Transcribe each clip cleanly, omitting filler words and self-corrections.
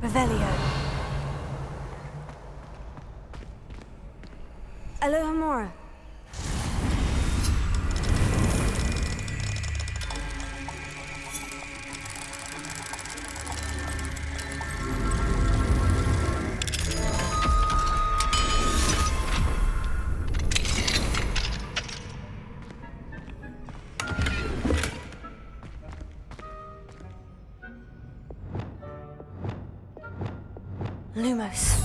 Revelio. Alohomora. Lumos.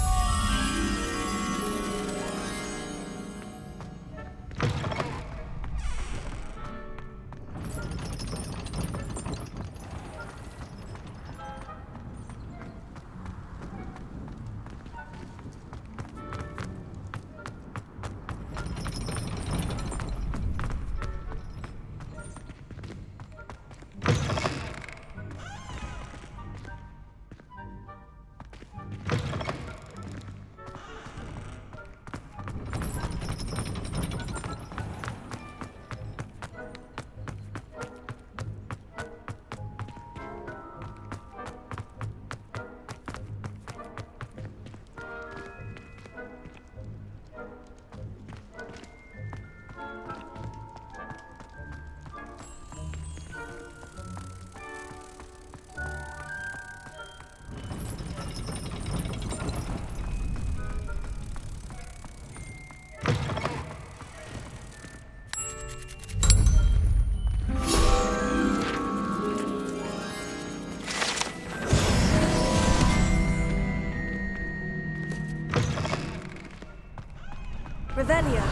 Revelio.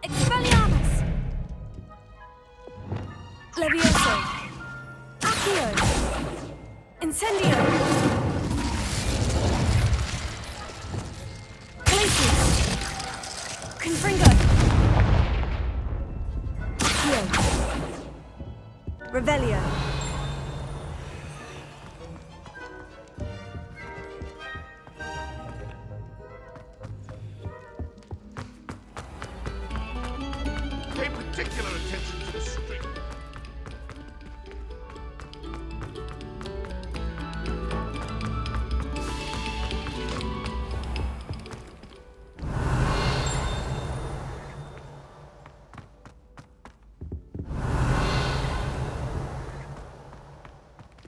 Expelliarmus. Levioso. Accio. Incendio. Confringo! Accio! Revelio! Pay particular attention to the string.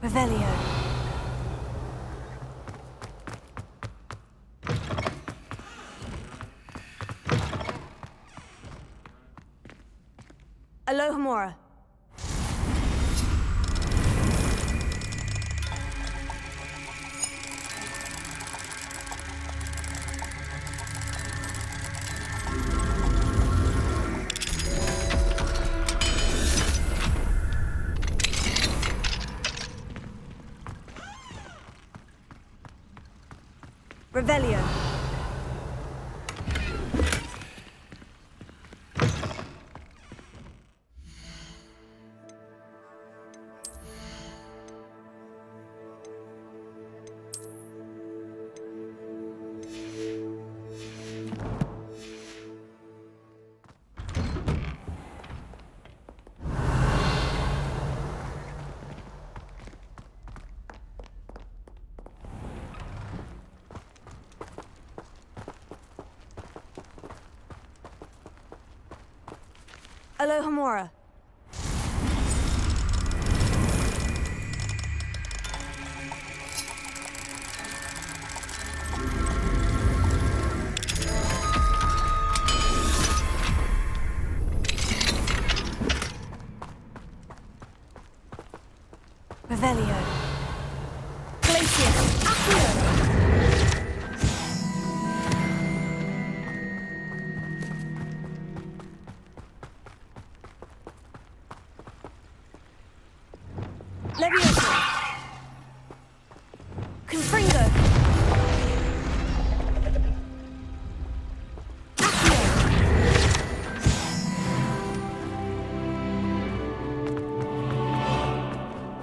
Revelio. Alohomora. Revelio. Alohomora. Revelio. Glacius. Accio. Levioso. Confringo. Accio.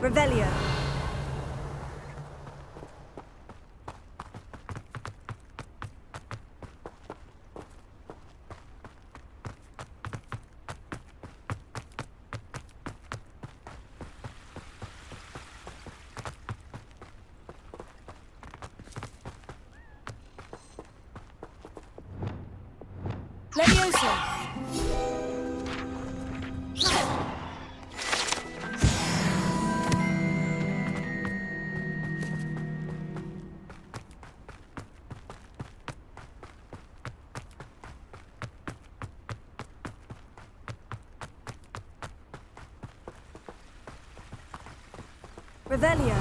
Revelio. Levioso. Revelio.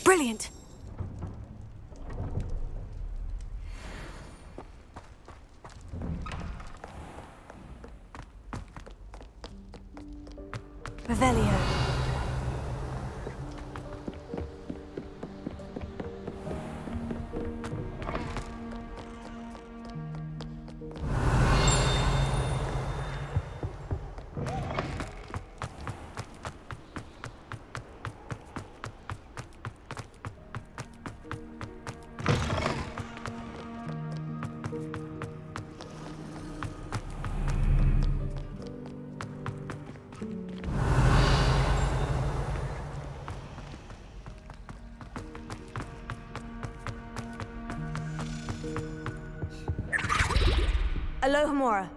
Brilliant! Revelio. Alohomora.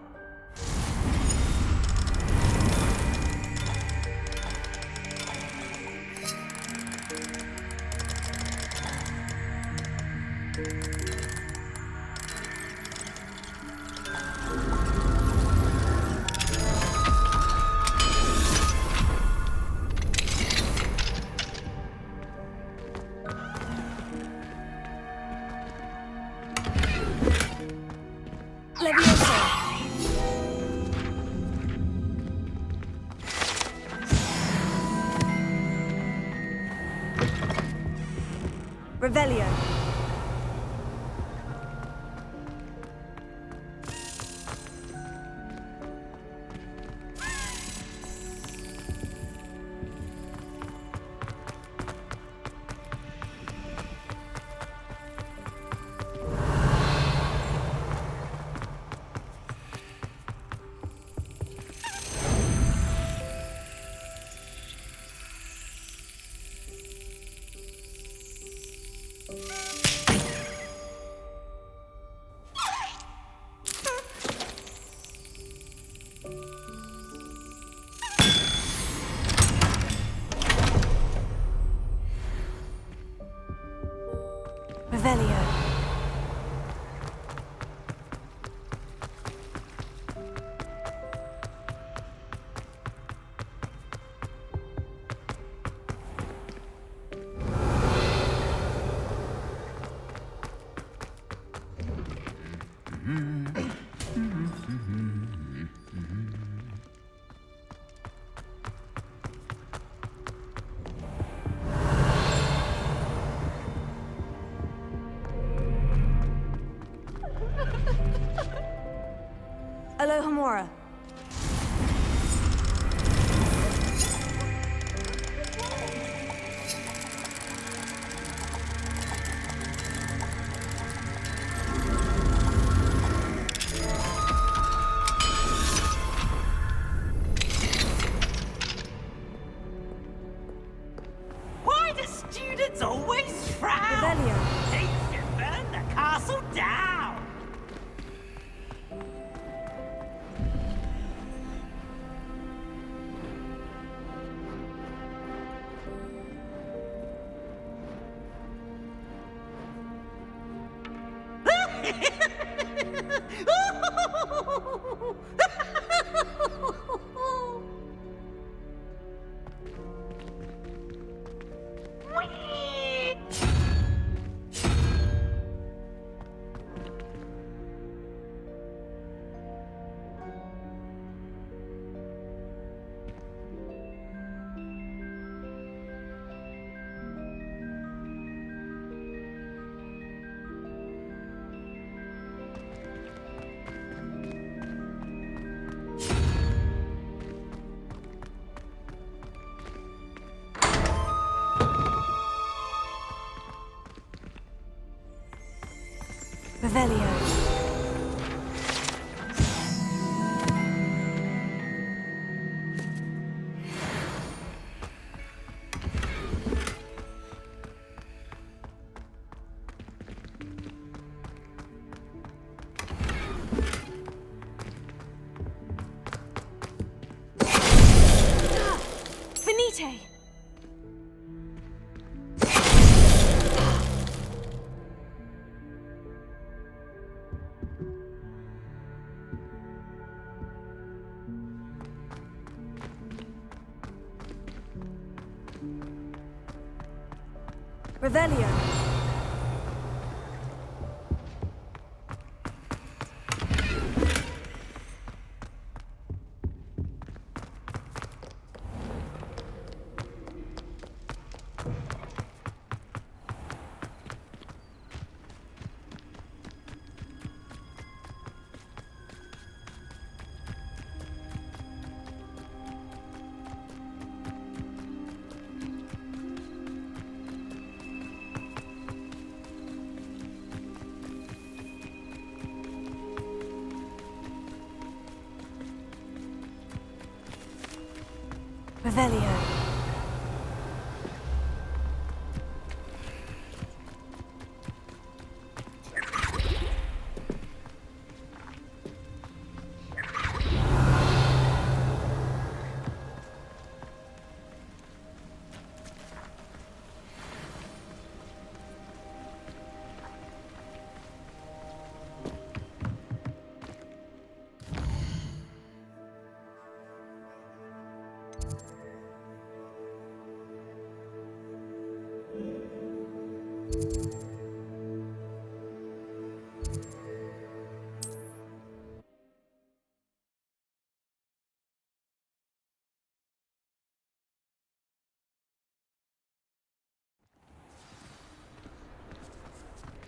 Levioso. Revelio. Revelio. Alohomora. Why do students always frown? Revelio. They should burn the castle down. Revelio. Finite! Revelio. Revelio.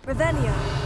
Revelio.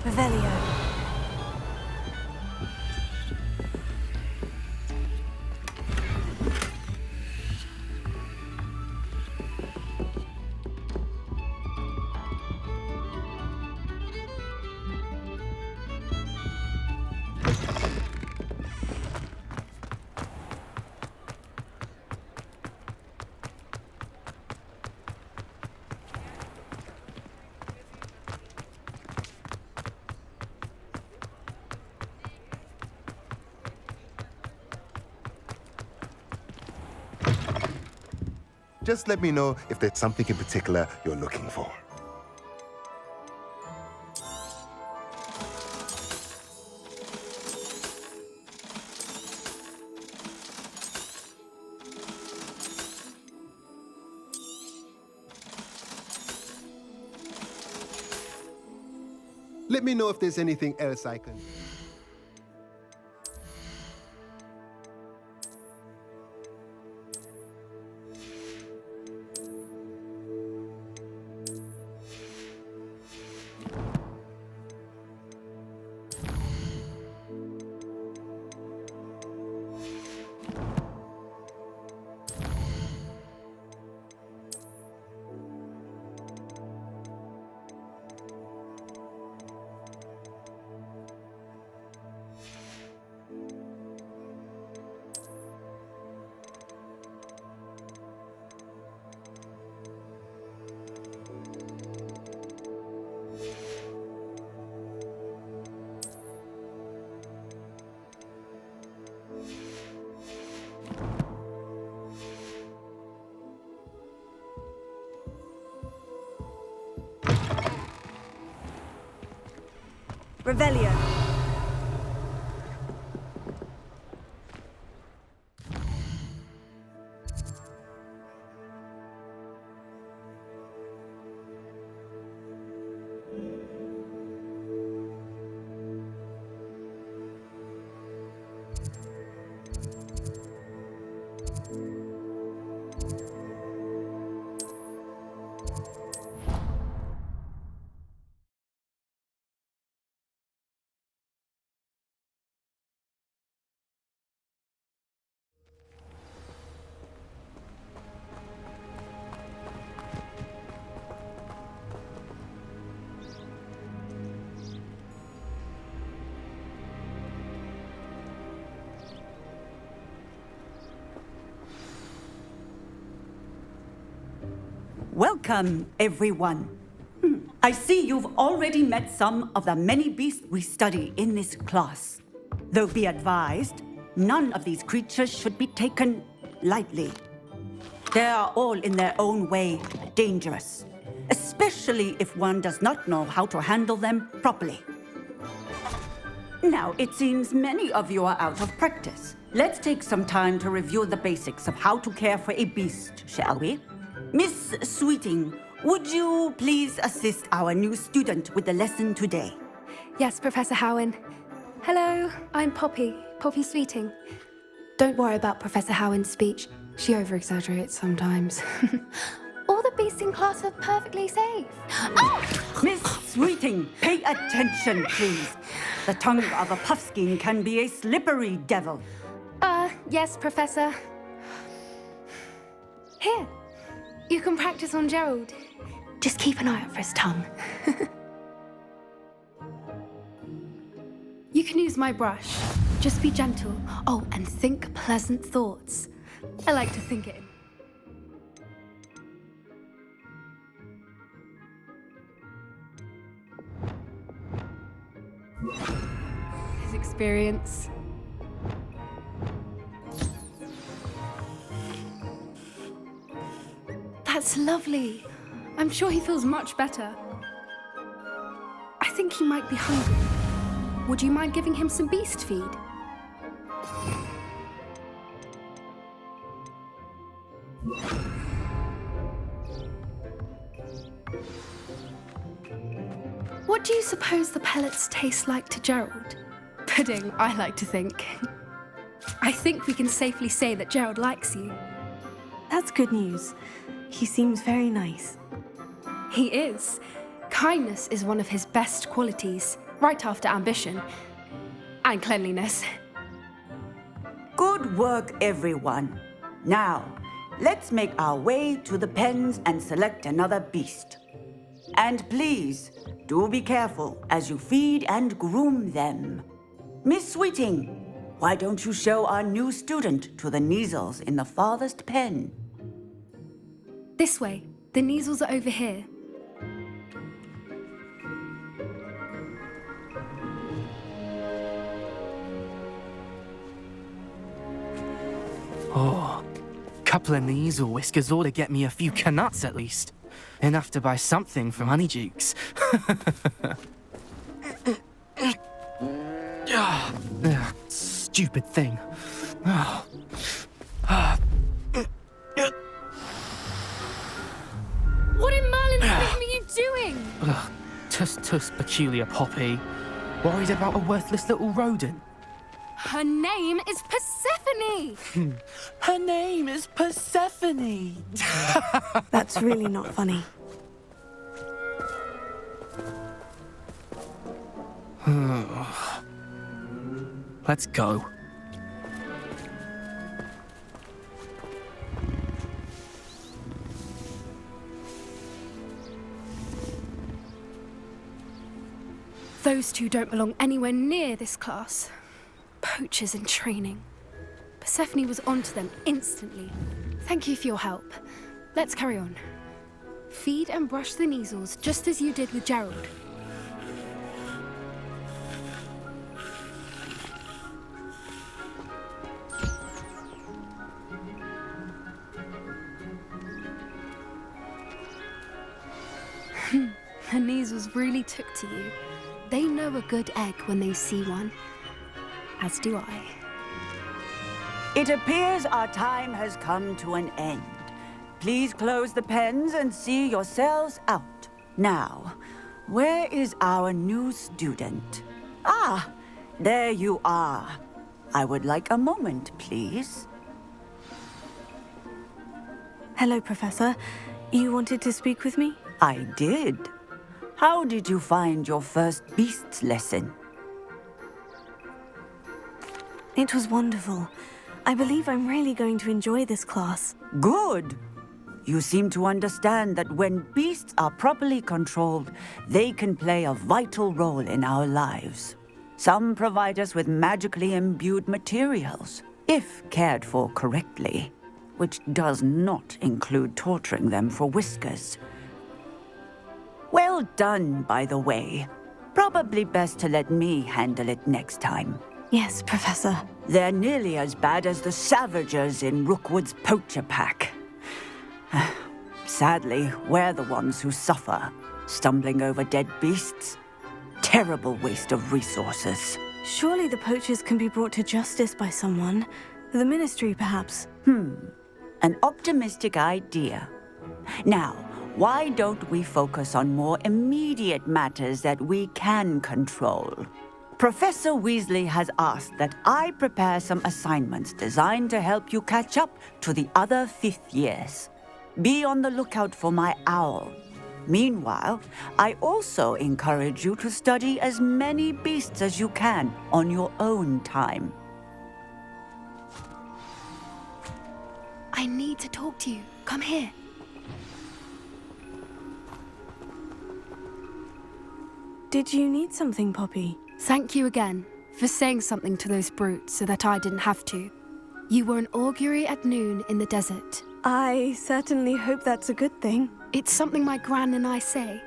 Revelio. Just let me know if there's something in particular you're looking for. Let me know if there's anything else I can... Revelio. Welcome, everyone. I see you've already met some of the many beasts we study in this class. Though be advised, none of these creatures should be taken lightly. They are all in their own way dangerous, especially if one does not know how to handle them properly. Now, it seems many of you are out of practice. Let's take some time to review the basics of how to care for a beast, shall we? Miss Sweeting, would you please assist our new student with the lesson today? Yes, Professor Howen. Hello, I'm Poppy Sweeting. Don't worry about Professor Howen's speech. She over-exaggerates sometimes. All the beasts in class are perfectly safe. Oh! Miss Sweeting, pay attention, please. The tongue of a puffskein can be a slippery devil. Yes, Professor. Here, you can practice on Gerald. Just keep an eye out for his tongue. You can use my brush. Just be gentle. Oh, and think pleasant thoughts. I like to think it in. His experience. That's lovely. I'm sure he feels much better. I think he might be hungry. Would you mind giving him some beast feed? What do you suppose the pellets taste like to Gerald? Pudding, I like to think. I think we can safely say that Gerald likes you. That's good news. He seems very nice. He is. Kindness is one of his best qualities, right after ambition. And cleanliness. Good work, everyone. Now, let's make our way to the pens and select another beast. And please, do be careful as you feed and groom them. Miss Sweeting, why don't you show our new student to the Neasels in the farthest pen? This way. The Neasels are over here. Oh, couple of Neasel whiskers ought to get me a few canuts at least. Enough to buy something from Honeydukes. Stupid thing. What in Merlin's name are you doing? Tuss, peculiar Poppy. Worried about a worthless little rodent. Her name is Persephone! Her name is Persephone. That's really not funny. Let's go. Those two don't belong anywhere near this class. Poachers in training. Persephone was onto them instantly. Thank you for your help. Let's carry on. Feed and brush the Neasels just as you did with Gerald. The Neasels really took to you. They know a good egg when they see one. As do I. It appears our time has come to an end. Please close the pens and see yourselves out. Now, where is our new student? Ah, there you are. I would like a moment, please. Hello, Professor. You wanted to speak with me? I did. How did you find your first beasts lesson? It was wonderful. I believe I'm really going to enjoy this class. Good. You seem to understand that when beasts are properly controlled, they can play a vital role in our lives. Some provide us with magically imbued materials, if cared for correctly. which does not include torturing them for whiskers. Well done, by the way. Probably best to let me handle it next time. Yes, Professor. They're nearly as bad as the Savagers in Rookwood's poacher pack. Sadly, we're the ones who suffer, stumbling over dead beasts. Terrible waste of resources. Surely the poachers can be brought to justice by someone. The Ministry, perhaps. An optimistic idea. Now, why don't we focus on more immediate matters that we can control? Professor Weasley has asked that I prepare some assignments designed to help you catch up to the other 5th years. Be on the lookout for my owl. Meanwhile, I also encourage you to study as many beasts as you can on your own time. I need to talk to you. Come here. Did you need something, Poppy? Thank you again for saying something to those brutes so that I didn't have to. You were an augury at noon in the desert. I certainly hope that's a good thing. It's something my gran and I say.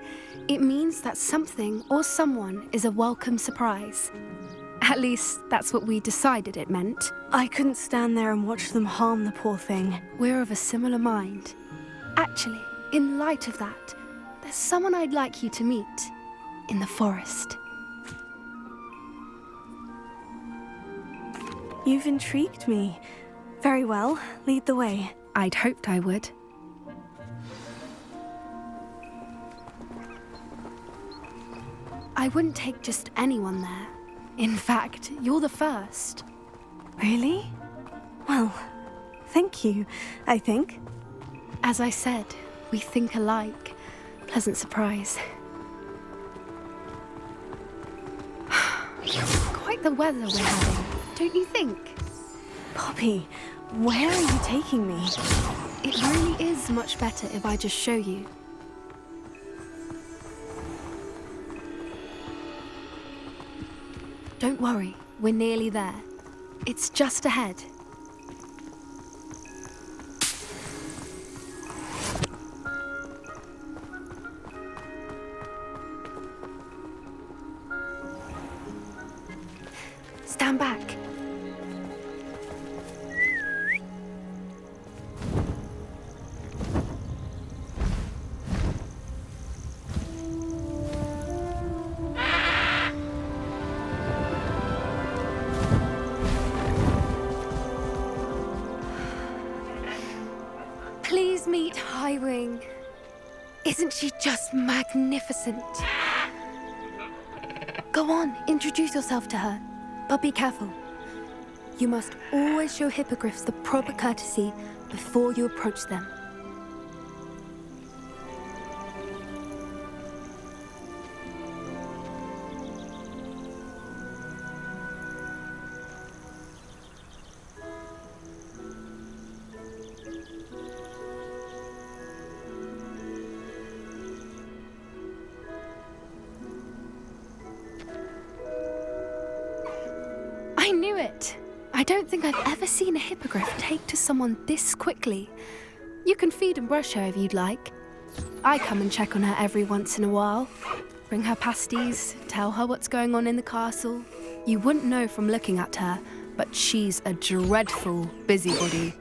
It means that something or someone is a welcome surprise. At least, that's what we decided it meant. I couldn't stand there and watch them harm the poor thing. We're of a similar mind. Actually, in light of that, there's someone I'd like you to meet in the forest. You've intrigued me. Very well, lead the way. I'd hoped I would. I wouldn't take just anyone there. In fact, you're the first. Really? Well, thank you, I think. As I said, we think alike. Pleasant surprise. Quite the weather we're having, don't you think? Poppy, where are you taking me? It really is much better if I just show you. Don't worry, we're nearly there. It's just ahead. Stand back. Please meet Highwing. Isn't she just magnificent? Go on, introduce yourself to her. But be careful. You must always show hippogriffs the proper courtesy before you approach them. I knew it! I don't think I've ever seen a hippogriff take to someone this quickly. You can feed and brush her if you'd like. I come and check on her every once in a while. Bring her pasties, tell her what's going on in the castle. You wouldn't know from looking at her, but she's a dreadful busybody.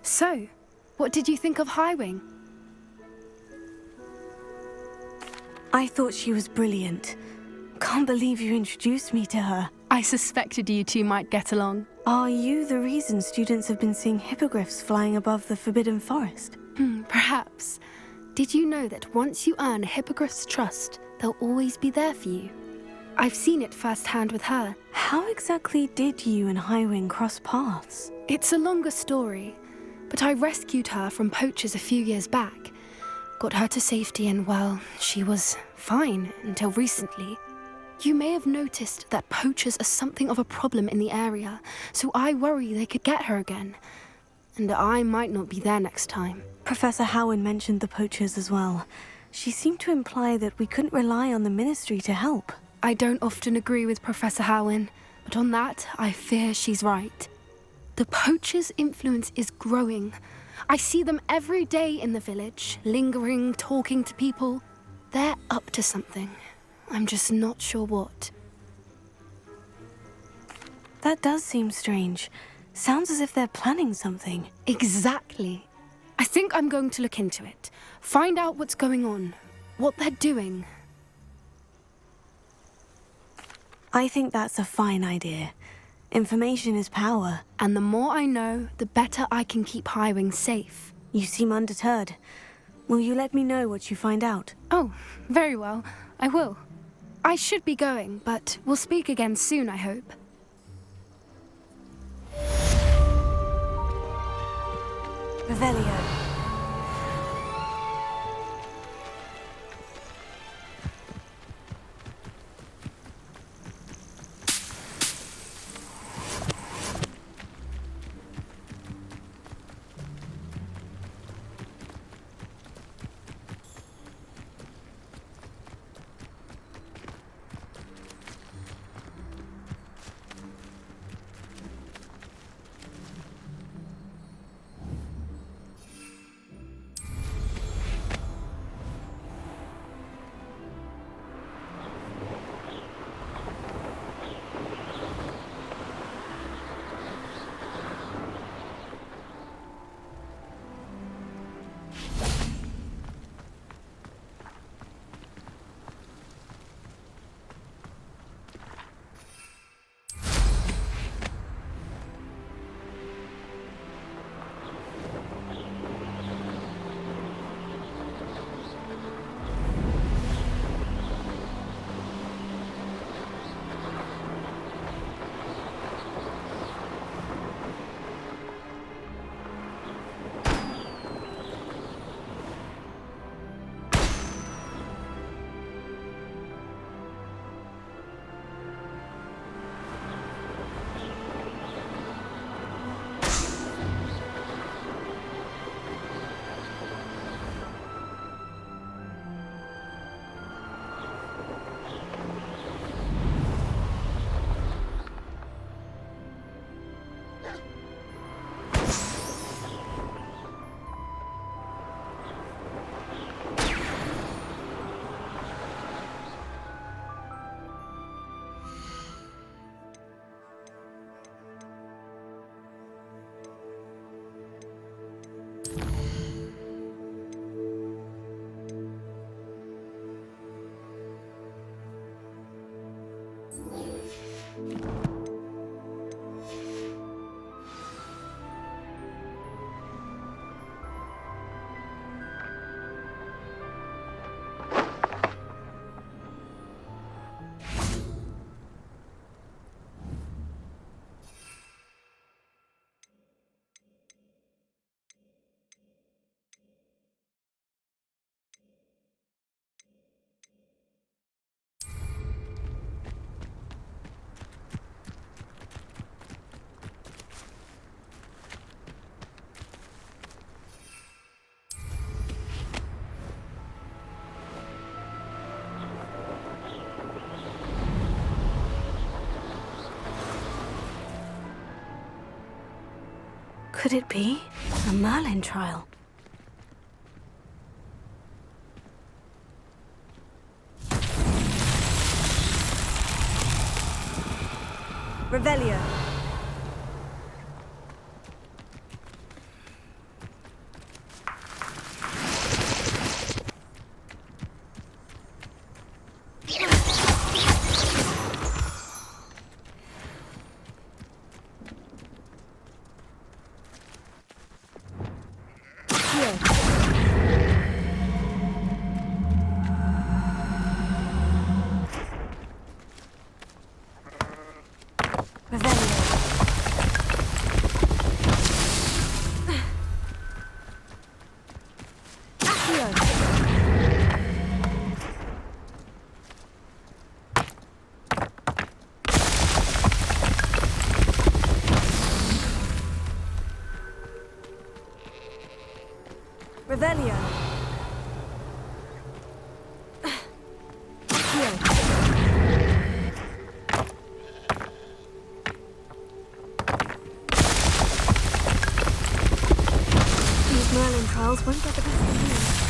So, what did you think of Highwing? I thought she was brilliant. Can't believe you introduced me to her. I suspected you two might get along. Are you the reason students have been seeing hippogriffs flying above the Forbidden Forest? Perhaps. Did you know that once you earn a hippogriff's trust, they'll always be there for you? I've seen it firsthand with her. How exactly did you and Highwing cross paths? It's a longer story, but I rescued her from poachers a few years back, got her to safety, and well, she was fine until recently. You may have noticed that poachers are something of a problem in the area, so I worry they could get her again. And I might not be there next time. Professor Howen mentioned the poachers as well. She seemed to imply that we couldn't rely on the Ministry to help. I don't often agree with Professor Howen, but on that, I fear she's right. The poachers' influence is growing. I see them every day in the village, lingering, talking to people. They're up to something. I'm just not sure what. That does seem strange. Sounds as if they're planning something. Exactly. I think I'm going to look into it. Find out what's going on, what they're doing. I think that's a fine idea. Information is power. And the more I know, the better I can keep Highwing safe. You seem undeterred. Will you let me know what you find out? Oh, very well. I will. I should be going, but we'll speak again soon, I hope. Revelio. Could it be a Merlin trial? Revelio. Revelio. Revelio. These Merlin trials won't get the best of me.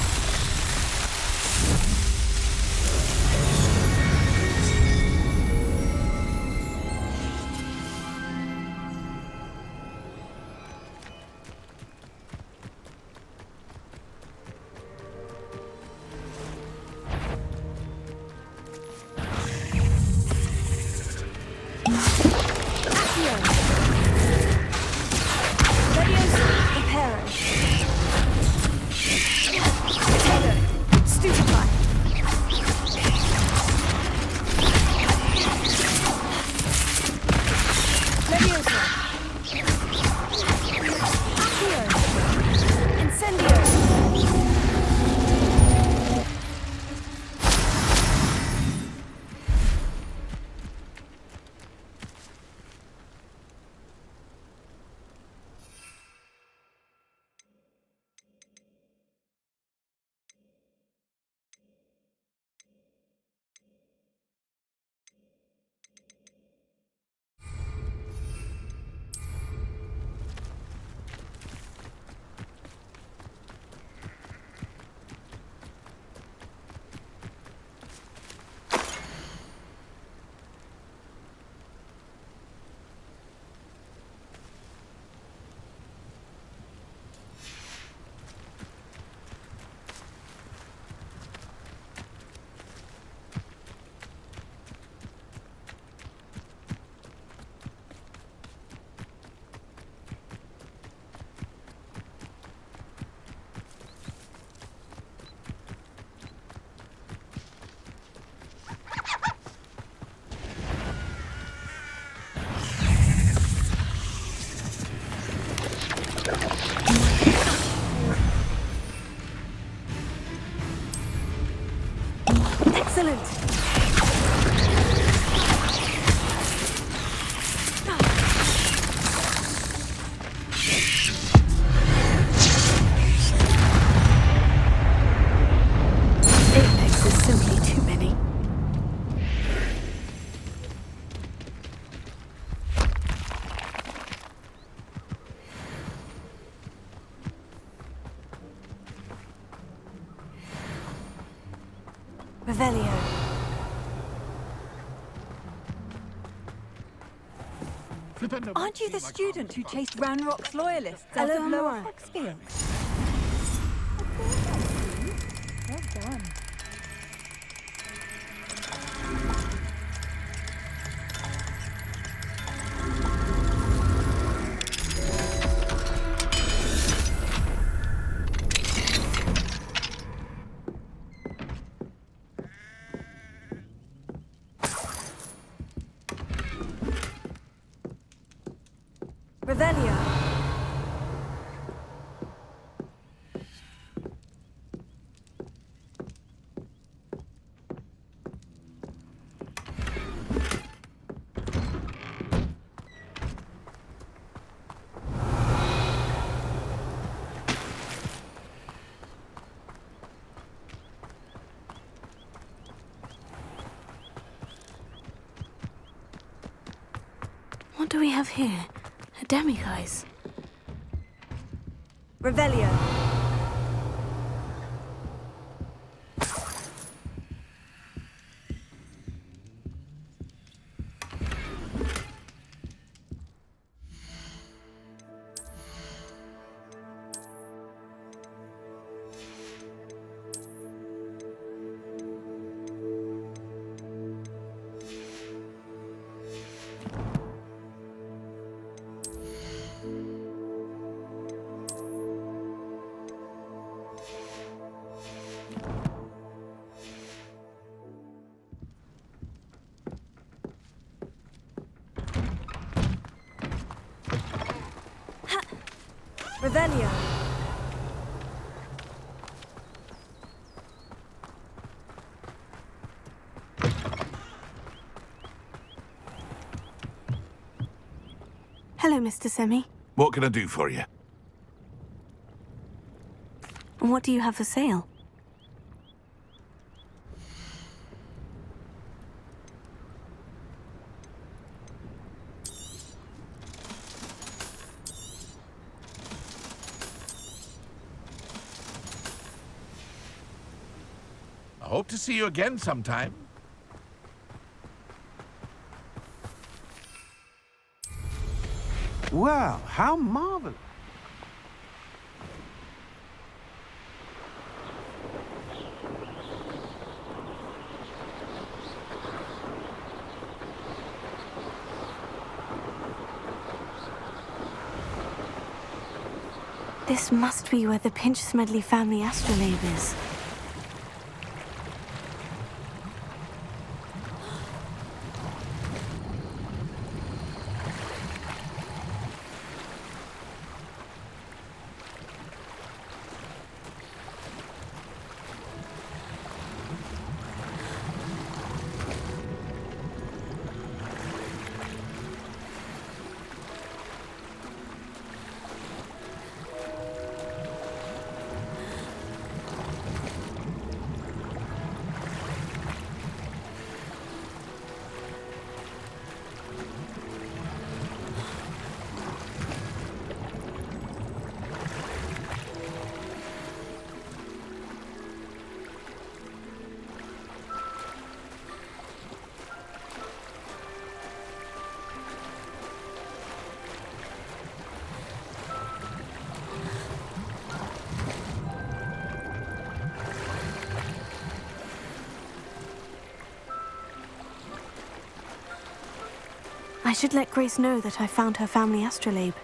Excellent! Apex is simply too many. Revelio. Aren't you the student who chased Ranrock's loyalists out Hello, of Lower Mora. Foxfield? Well done. Revelio. What do we have here? A demiguise. Revelio. Revelio. Hello, Mr. Semi. What can I do for you? And what do you have for sale? I hope to see you again sometime. Well, how marvelous. This must be where the Pinch-Smedley family astrolabe is. I should let Grace know that I found her family astrolabe.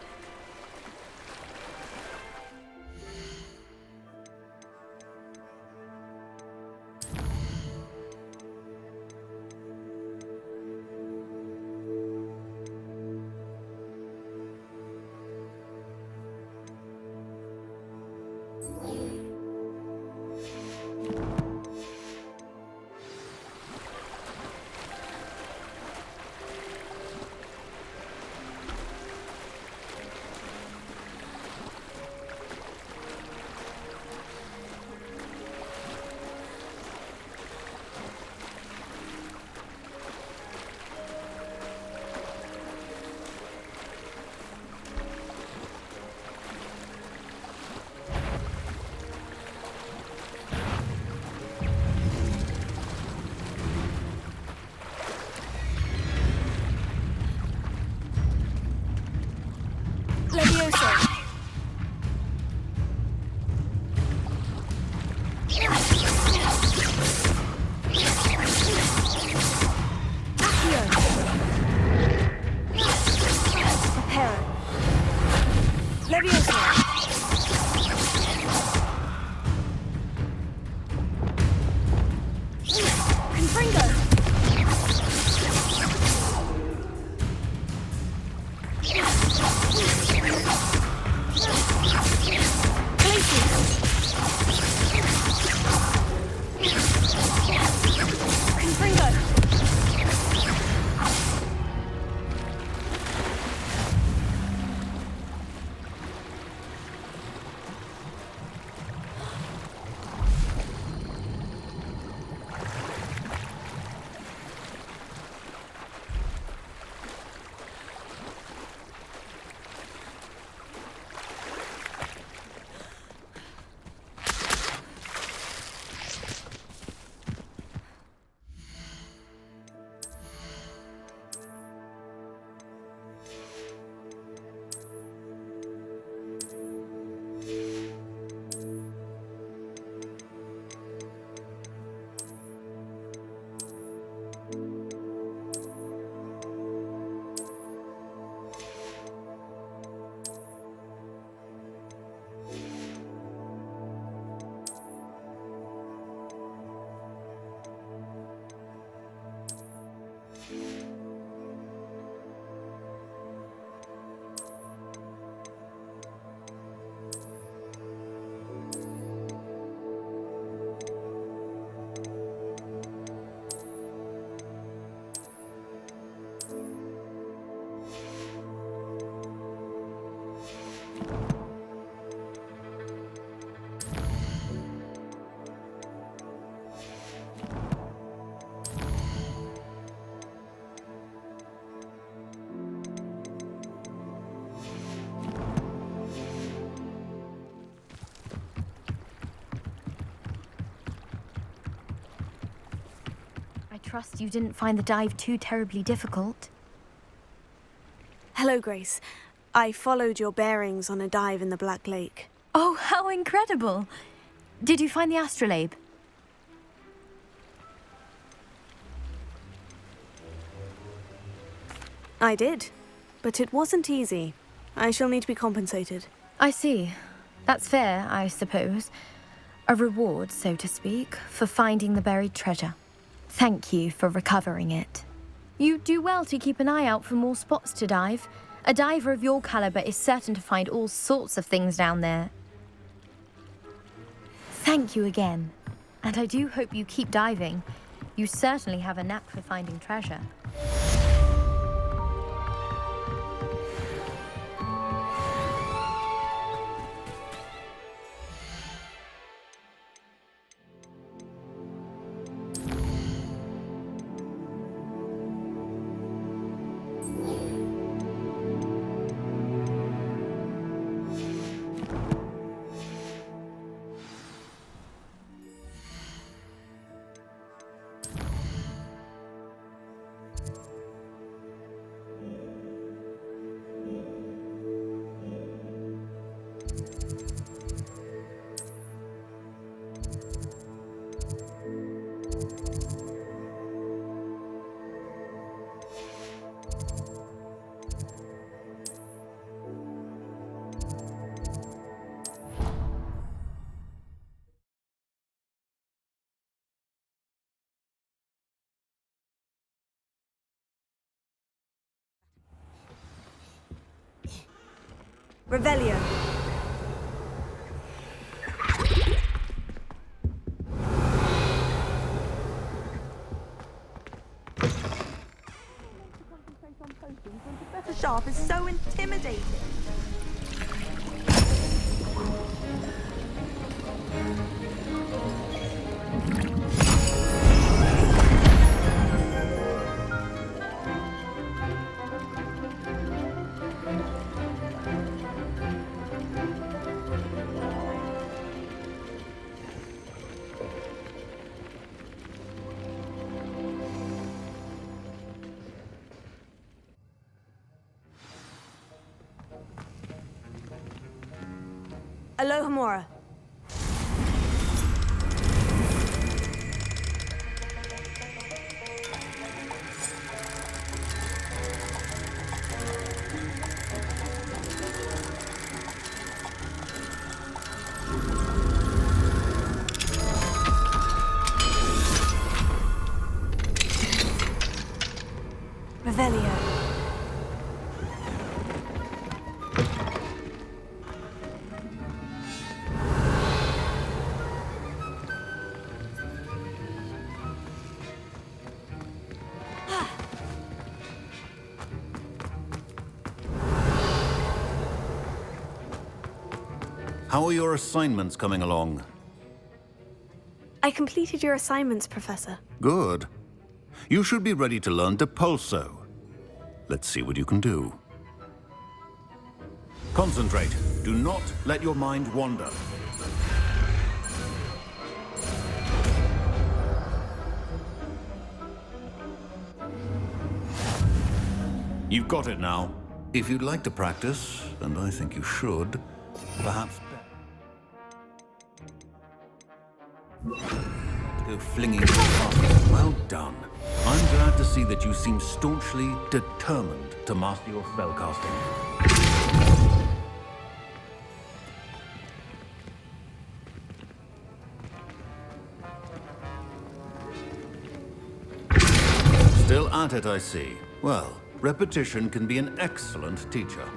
trust you didn't find the dive too terribly difficult. Hello, Grace. I followed your bearings on a dive in the Black Lake. Oh, how incredible! Did you find the astrolabe? I did, but it wasn't easy. I shall need to be compensated. I see. That's fair, I suppose. A reward, so to speak, for finding the buried treasure. Thank you for recovering it. You do well to keep an eye out for more spots to dive. A diver of your caliber is certain to find all sorts of things down there. Thank you again. And I do hope you keep diving. You certainly have a knack for finding treasure. Revelio. Professor Sharp is so intimidating. Alohomora. Revelio. How are your assignments coming along? I completed your assignments, Professor. Good. You should be ready to learn Depulso. Let's see what you can do. Concentrate. Do not let your mind wander. You've got it now. If you'd like to practice, and I think you should, perhaps go flinging your heart. Well done. I'm glad to see that you seem staunchly determined to master your spellcasting. Still at it, I see. Well, repetition can be an excellent teacher.